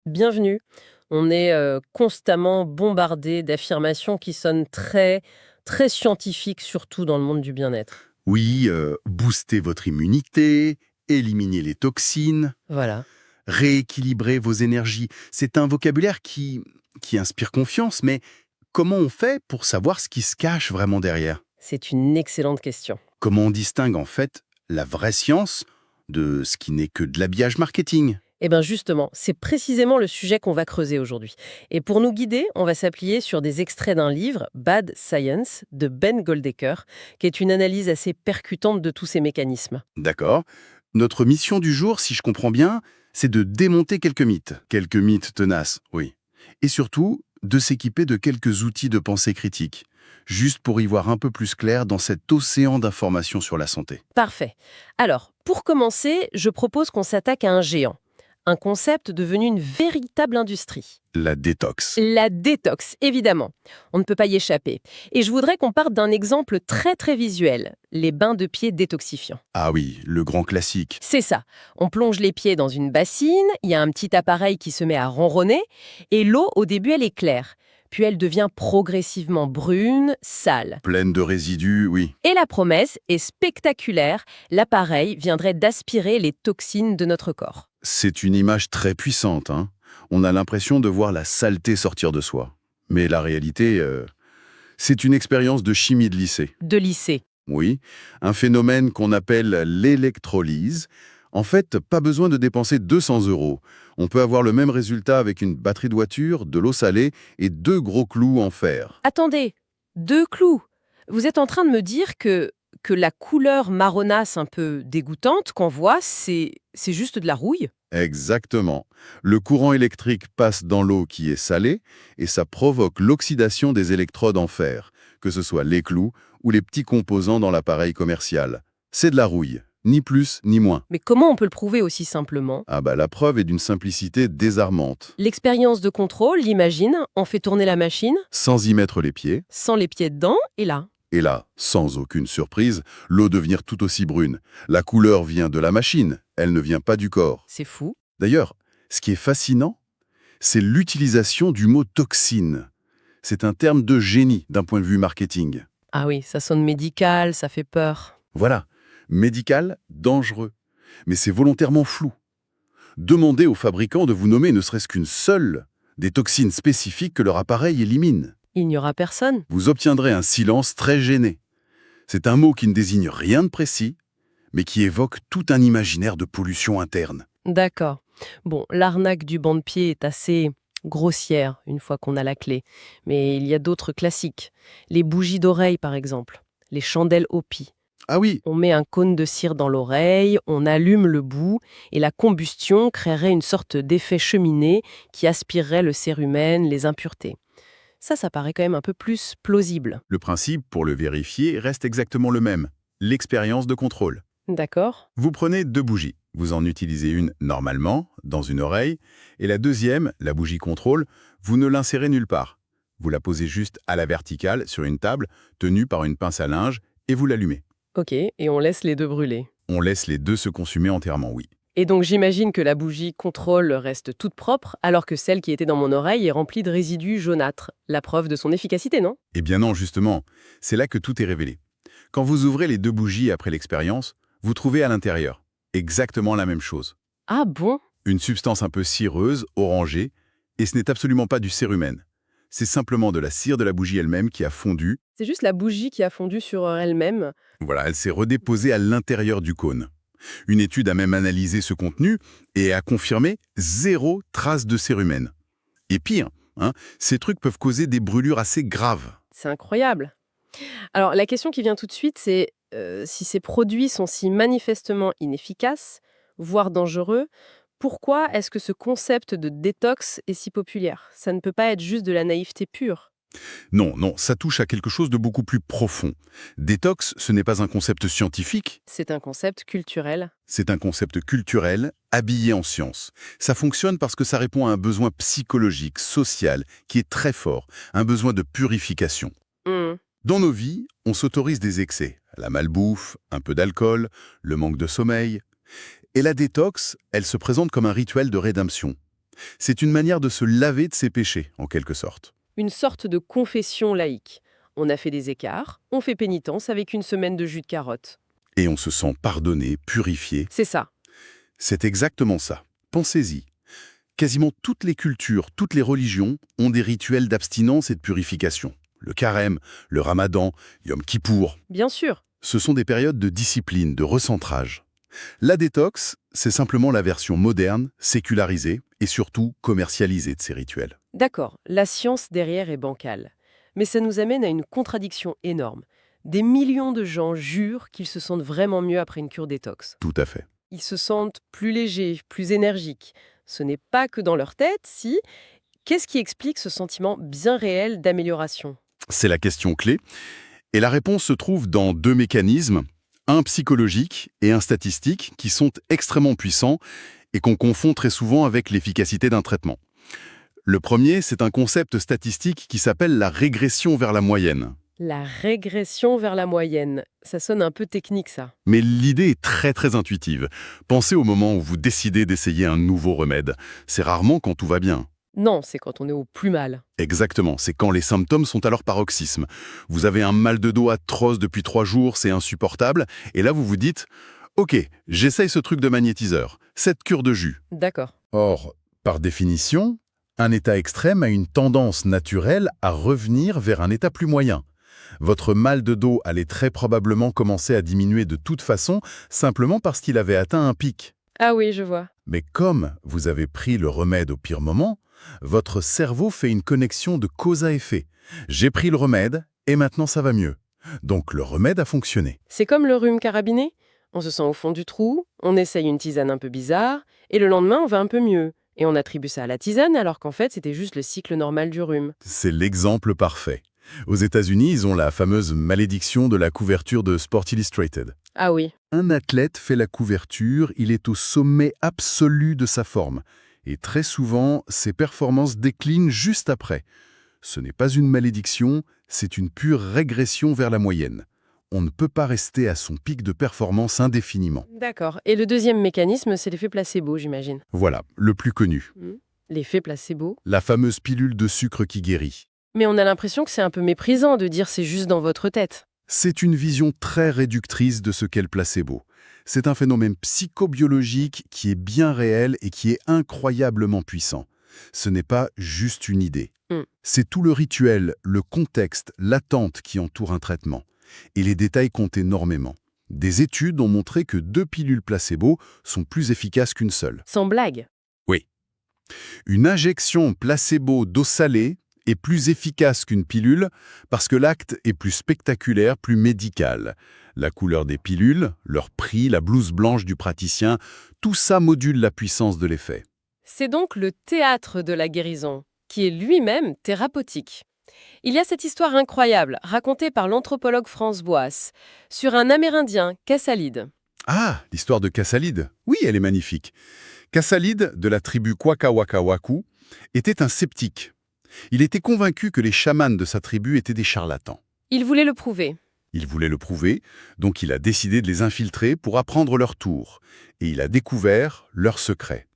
Bienvenue. On est constamment bombardé d'affirmations qui sonnent très, très scientifiques, surtout dans le monde du bien-être. Oui, booster votre immunité, éliminer les toxines, Voilà. rééquilibrer vos énergies. C'est un vocabulaire qui inspire confiance, mais comment on fait pour savoir ce qui se cache vraiment derrière? C'est une excellente question. Comment on distingue en fait la vraie science de ce qui n'est que de l'habillage marketing? Eh bien justement, c'est précisément le sujet qu'on va creuser aujourd'hui. Et pour nous guider, on va s'appuyer sur des extraits d'un livre, Bad Science, de Ben Goldacre, qui est une analyse assez percutante de tous ces mécanismes. D'accord. Notre mission du jour, si je comprends bien, c'est de démonter quelques mythes tenaces, oui. Et surtout, de s'équiper de quelques outils de pensée critique, juste pour y voir un peu plus clair dans cet océan d'informations sur la santé. Parfait. Alors, pour commencer, je propose qu'on s'attaque à un géant. Un concept devenu une véritable industrie. La détox. La détox, évidemment. On ne peut pas y échapper. Et je voudrais qu'on parte d'un exemple très très visuel, les bains de pieds détoxifiants. Ah oui, le grand classique. C'est ça. On plonge les pieds dans une bassine, il y a un petit appareil qui se met à ronronner, et l'eau, au début, elle est claire. Puis elle devient progressivement brune, sale. Pleine de résidus, oui. Et la promesse est spectaculaire, l'appareil viendrait d'aspirer les toxines de notre corps. C'est une image très puissante, hein. On a l'impression de voir la saleté sortir de soi. Mais la réalité, c'est une expérience de chimie de lycée. De lycée. Oui, un phénomène qu'on appelle l'électrolyse. En fait, pas besoin de dépenser 200 euros. On peut avoir le même résultat avec une batterie de voiture, de l'eau salée et 2 gros clous en fer. Attendez, 2 clous. Vous êtes en train de me dire que la couleur marronasse un peu dégoûtante qu'on voit, c'est juste de la rouille? Exactement. Le courant électrique passe dans l'eau qui est salée et ça provoque l'oxydation des électrodes en fer, que ce soit les clous ou les petits composants dans l'appareil commercial. C'est de la rouille, ni plus ni moins. Mais comment on peut le prouver aussi simplement? Ah bah la preuve est d'une simplicité désarmante. L'expérience de contrôle, j'imagine, on fait tourner la machine, Sans y mettre les pieds, sans les pieds dedans, et là. et là, sans aucune surprise, l'eau devient tout aussi brune. La couleur vient de la machine, elle ne vient pas du corps. C'est fou. D'ailleurs, ce qui est fascinant, c'est l'utilisation du mot toxine. C'est un terme de génie d'un point de vue marketing. Ah oui, ça sonne médical, ça fait peur. Voilà, médical, dangereux. Mais c'est volontairement flou. Demandez aux fabricants de vous nommer ne serait-ce qu'une seule des toxines spécifiques que leur appareil élimine. Il n'y aura personne. Vous obtiendrez un silence très gêné. C'est un mot qui ne désigne rien de précis, mais qui évoque tout un imaginaire de pollution interne. D'accord. Bon, l'arnaque du banc de pied est assez grossière une fois qu'on a la clé. Mais il y a d'autres classiques. Les bougies d'oreille, par exemple. Les chandelles Hopi. Ah oui, On met un cône de cire dans l'oreille, on allume le bout, et la combustion créerait une sorte d'effet cheminée qui aspirerait le cérumen, les impuretés. Ça paraît quand même un peu plus plausible. le principe, pour le vérifier, reste exactement le même. L'expérience de contrôle. D'accord? Vous prenez 2 bougies. Vous en utilisez une normalement, dans une oreille, et la deuxième, la bougie contrôle, vous ne l'insérez nulle part. Vous la posez juste à la verticale sur une table, tenue par une pince à linge, et vous l'allumez. Ok, et on laisse les deux brûler. On laisse les deux se consumer entièrement, oui. Et donc j'imagine que la bougie contrôle reste toute propre, alors que celle qui était dans mon oreille est remplie de résidus jaunâtres. La preuve de son efficacité, non? Eh bien non, justement, c'est là que tout est révélé. Quand vous ouvrez les 2 bougies après l'expérience, vous trouvez à l'intérieur exactement la même chose. Ah bon? Une substance un peu cireuse, orangée, et ce n'est absolument pas du cérumen. C'est simplement de la cire de la bougie elle-même qui a fondu. C'est juste la bougie qui a fondu sur elle-même. Voilà, elle s'est redéposée à l'intérieur du cône. Une étude a même analysé ce contenu et a confirmé 0 trace de cérumen. Et pire, ces trucs peuvent causer des brûlures assez graves. C'est incroyable. Alors, la question qui vient tout de suite, c'est si ces produits sont si manifestement inefficaces, voire dangereux, pourquoi est-ce que ce concept de détox est si populaire? Ça ne peut pas être juste de la naïveté pure. Non, non, ça touche à quelque chose de beaucoup plus profond. Détox, ce n'est pas un concept scientifique, C'est un concept culturel. c'est un concept culturel habillé en science. Ça fonctionne parce que ça répond à un besoin psychologique, social, qui est très fort, un besoin de purification. Hmm. Dans nos vies, on s'autorise des excès, la malbouffe, un peu d'alcool, le manque de sommeil. Et la détox, elle se présente comme un rituel de rédemption. C'est une manière de se laver de ses péchés, en quelque sorte. Une sorte de confession laïque. On a fait des écarts, on fait pénitence avec une semaine de jus de carotte. Et on se sent pardonné, purifié. C'est ça. C'est exactement ça. Pensez-y. Quasiment toutes les cultures, toutes les religions ont des rituels d'abstinence et de purification. Le carême, le ramadan, Yom Kippour. Bien sûr. Ce sont des périodes de discipline, de recentrage. La détox, c'est simplement la version moderne, sécularisée et surtout commercialisée de ces rituels. D'accord, la science derrière est bancale. Mais ça nous amène à une contradiction énorme. Des millions de gens jurent qu'ils se sentent vraiment mieux après une cure détox. Tout à fait. Ils se sentent plus légers, plus énergiques. Ce n'est pas que dans leur tête, si. Qu'est-ce qui explique ce sentiment bien réel d'amélioration? C'est la question clé. Et la réponse se trouve dans deux mécanismes, un psychologique et un statistique, qui sont extrêmement puissants et qu'on confond très souvent avec l'efficacité d'un traitement. Le premier, c'est un concept statistique qui s'appelle la régression vers la moyenne. La régression vers la moyenne. Ça sonne un peu technique, ça. Mais l'idée est très très intuitive. Pensez au moment où vous décidez d'essayer un nouveau remède. C'est rarement quand tout va bien. Non, c'est quand on est au plus mal. Exactement, c'est quand les symptômes sont à leur paroxysme. Vous avez un mal de dos atroce depuis 3 jours, c'est insupportable, et là vous vous dites « Ok, j'essaye ce truc de magnétiseur, cette cure de jus. D'accord. » Or, par définition, un état extrême a une tendance naturelle à revenir vers un état plus moyen. Votre mal de dos allait très probablement commencer à diminuer de toute façon, simplement parce qu'il avait atteint un pic. Ah oui, je vois. Mais comme vous avez pris le remède au pire moment, votre cerveau fait une connexion de cause à effet. J'ai pris le remède et maintenant ça va mieux. Donc le remède a fonctionné. C'est comme le rhume carabiné. On se sent au fond du trou, on essaye une tisane un peu bizarre, et le lendemain on va un peu mieux. Et on attribue ça à la tisane alors qu'en fait c'était juste le cycle normal du rhume. C'est l'exemple parfait. Aux États-Unis, ils ont la fameuse malédiction de la couverture de Sport Illustrated. Ah oui. Un athlète fait la couverture, il est au sommet absolu de sa forme. Et très souvent, ses performances déclinent juste après. Ce n'est pas une malédiction, c'est une pure régression vers la moyenne. On ne peut pas rester à son pic de performance indéfiniment. D'accord. Et le deuxième mécanisme, c'est l'effet placebo, j'imagine. Voilà, le plus connu. L'effet placebo. La fameuse pilule de sucre qui guérit. Mais on a l'impression que c'est un peu méprisant de dire c'est juste dans votre tête. C'est une vision très réductrice de ce qu'est le placebo. C'est un phénomène psychobiologique qui est bien réel et qui est incroyablement puissant. Ce n'est pas juste une idée. C'est tout le rituel, le contexte, l'attente qui entoure un traitement. Et les détails comptent énormément. Des études ont montré que 2 pilules placebo sont plus efficaces qu'une seule. Sans blague. Oui. Une injection placebo d'eau salée est plus efficace qu'une pilule parce que l'acte est plus spectaculaire, plus médical. La couleur des pilules, leur prix, la blouse blanche du praticien, tout ça module la puissance de l'effet. C'est donc le théâtre de la guérison, qui est lui-même thérapeutique. Il y a cette histoire incroyable, racontée par l'anthropologue Franz Boas, sur un Amérindien, Cassalide. Ah, l'histoire de Cassalide. Oui, elle est magnifique. Cassalide, de la tribu Kwakawakawaku, était un sceptique. Il était convaincu que les chamans de sa tribu étaient des charlatans. Il voulait le prouver. Il voulait le prouver, donc il a décidé de les infiltrer pour apprendre leur tour. Et il a découvert leur secret.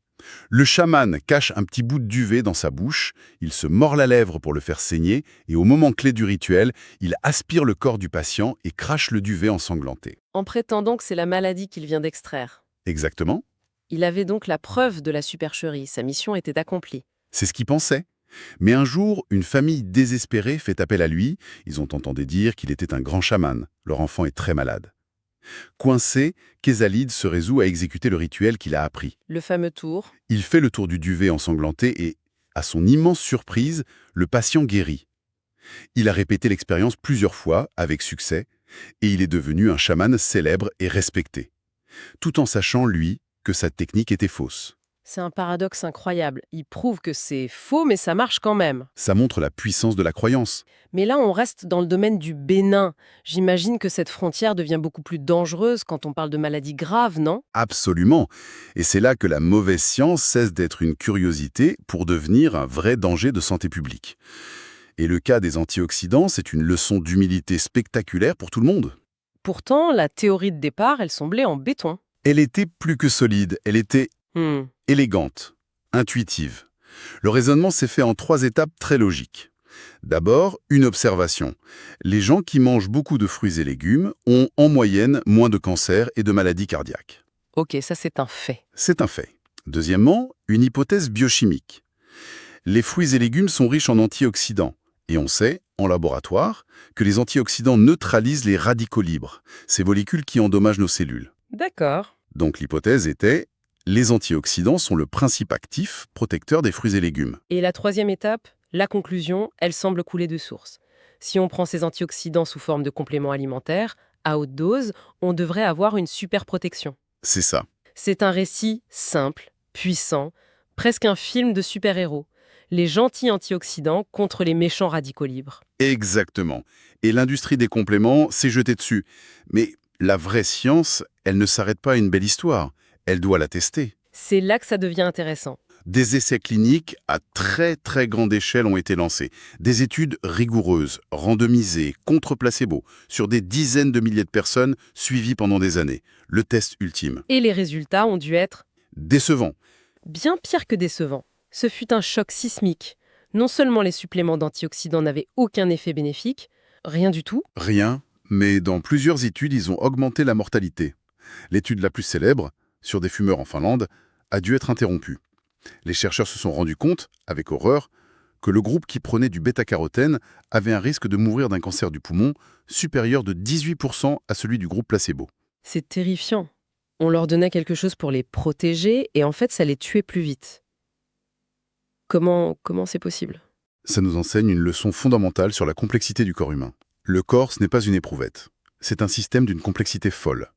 Le chaman cache un petit bout de duvet dans sa bouche, il se mord la lèvre pour le faire saigner, et au moment clé du rituel, il aspire le corps du patient et crache le duvet ensanglanté. En prétendant que c'est la maladie qu'il vient d'extraire. Exactement. Il avait donc la preuve de la supercherie, sa mission était accomplie. C'est ce qu'il pensait. Mais un jour, une famille désespérée fait appel à lui. Ils ont entendu dire qu'il était un grand chaman. Leur enfant est très malade. Coincé, Cassalide se résout à exécuter le rituel qu'il a appris. Le fameux tour. Il fait le tour du duvet ensanglanté et, à son immense surprise, le patient guérit. Il a répété l'expérience plusieurs fois, avec succès, et il est devenu un chaman célèbre et respecté. Tout en sachant, lui, que sa technique était fausse. C'est un paradoxe incroyable. Il prouve que c'est faux, mais ça marche quand même. Ça montre la puissance de la croyance. Mais là, on reste dans le domaine du bénin. J'imagine que cette frontière devient beaucoup plus dangereuse quand on parle de maladies graves, non? Absolument. Et c'est là que la mauvaise science cesse d'être une curiosité pour devenir un vrai danger de santé publique. Et le cas des antioxydants, c'est une leçon d'humilité spectaculaire pour tout le monde. Pourtant, la théorie de départ, elle semblait en béton. Elle était plus que solide, elle était élégante, intuitive. Le raisonnement s'est fait en 3 étapes très logiques. D'abord, une observation. Les gens qui mangent beaucoup de fruits et légumes ont en moyenne moins de cancers et de maladies cardiaques. Ok, ça c'est un fait. C'est un fait. Deuxièmement, une hypothèse biochimique. Les fruits et légumes sont riches en antioxydants. Et on sait, en laboratoire, que les antioxydants neutralisent les radicaux libres, ces molécules qui endommagent nos cellules. D'accord. Donc l'hypothèse était, les antioxydants sont le principe actif protecteur des fruits et légumes. Et la troisième étape, la conclusion, elle semble couler de source. Si on prend ces antioxydants sous forme de compléments alimentaires, à haute dose, on devrait avoir une super protection. C'est ça. C'est un récit simple, puissant, presque un film de super-héros. Les gentils antioxydants contre les méchants radicaux libres. Exactement. Et l'industrie des compléments s'est jetée dessus. Mais la vraie science, elle ne s'arrête pas à une belle histoire. Elle doit la tester. C'est là que ça devient intéressant. Des essais cliniques à très très grande échelle ont été lancés. Des études rigoureuses, randomisées, contre placebo, sur des dizaines de milliers de personnes suivies pendant des années. Le test ultime. Et les résultats ont dû être Décevant. bien pire que décevants. Ce fut un choc sismique. Non seulement les suppléments d'antioxydants n'avaient aucun effet bénéfique, rien du tout, Rien, mais dans plusieurs études, ils ont augmenté la mortalité. L'étude la plus célèbre, sur des fumeurs en Finlande, a dû être interrompue. Les chercheurs se sont rendus compte, avec horreur, que le groupe qui prenait du bêta-carotène avait un risque de mourir d'un cancer du poumon supérieur de 18% à celui du groupe placebo. c'est terrifiant. On leur donnait quelque chose pour les protéger et en fait ça les tuait plus vite. Comment c'est possible? Ça nous enseigne une leçon fondamentale sur la complexité du corps humain. Le corps, ce n'est pas une éprouvette. C'est un système d'une complexité folle.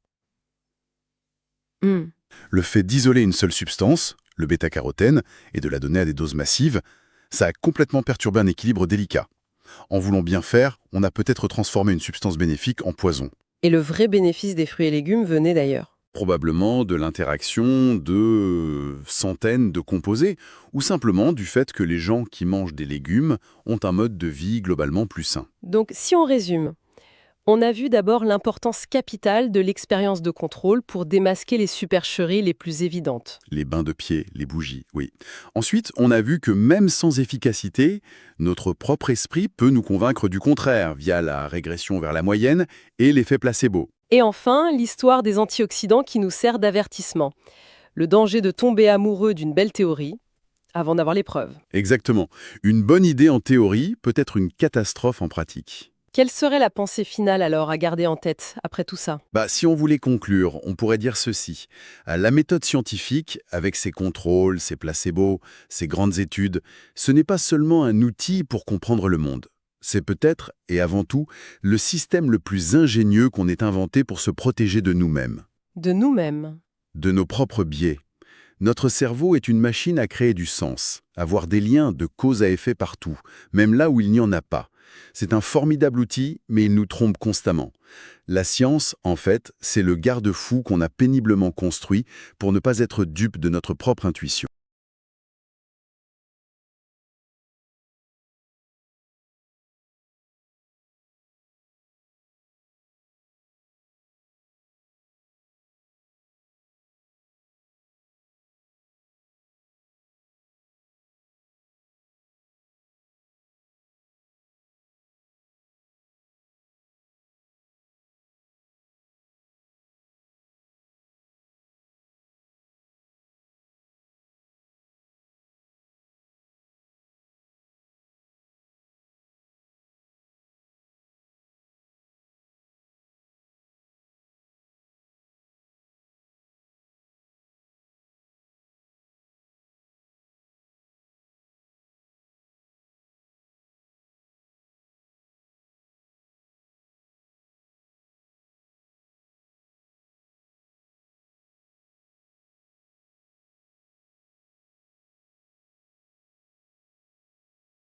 Hmm. Le fait d'isoler une seule substance, le bêta-carotène, et de la donner à des doses massives, ça a complètement perturbé un équilibre délicat. En voulant bien faire, on a peut-être transformé une substance bénéfique en poison. Et le vrai bénéfice des fruits et légumes venait d'ailleurs. Probablement de l'interaction de centaines de composés, ou simplement du fait que les gens qui mangent des légumes ont un mode de vie globalement plus sain. Donc si on résume, on a vu d'abord l'importance capitale de l'expérience de contrôle pour démasquer les supercheries les plus évidentes. Les bains de pied, les bougies, oui. Ensuite, on a vu que même sans efficacité, notre propre esprit peut nous convaincre du contraire via la régression vers la moyenne et l'effet placebo. Et enfin, l'histoire des antioxydants qui nous sert d'avertissement. Le danger de tomber amoureux d'une belle théorie avant d'avoir les preuves. Exactement. Une bonne idée en théorie peut être une catastrophe en pratique. Quelle serait la pensée finale alors à garder en tête après tout ça? Si on voulait conclure, on pourrait dire ceci. La méthode scientifique, avec ses contrôles, ses placebos, ses grandes études, ce n'est pas seulement un outil pour comprendre le monde. C'est peut-être, et avant tout, le système le plus ingénieux qu'on ait inventé pour se protéger de nous-mêmes, De nous-mêmes. de nos propres biais. Notre cerveau est une machine à créer du sens, à voir des liens de cause à effet partout, même là où il n'y en a pas. C'est un formidable outil, mais il nous trompe constamment. La science, en fait, c'est le garde-fou qu'on a péniblement construit pour ne pas être dupe de notre propre intuition.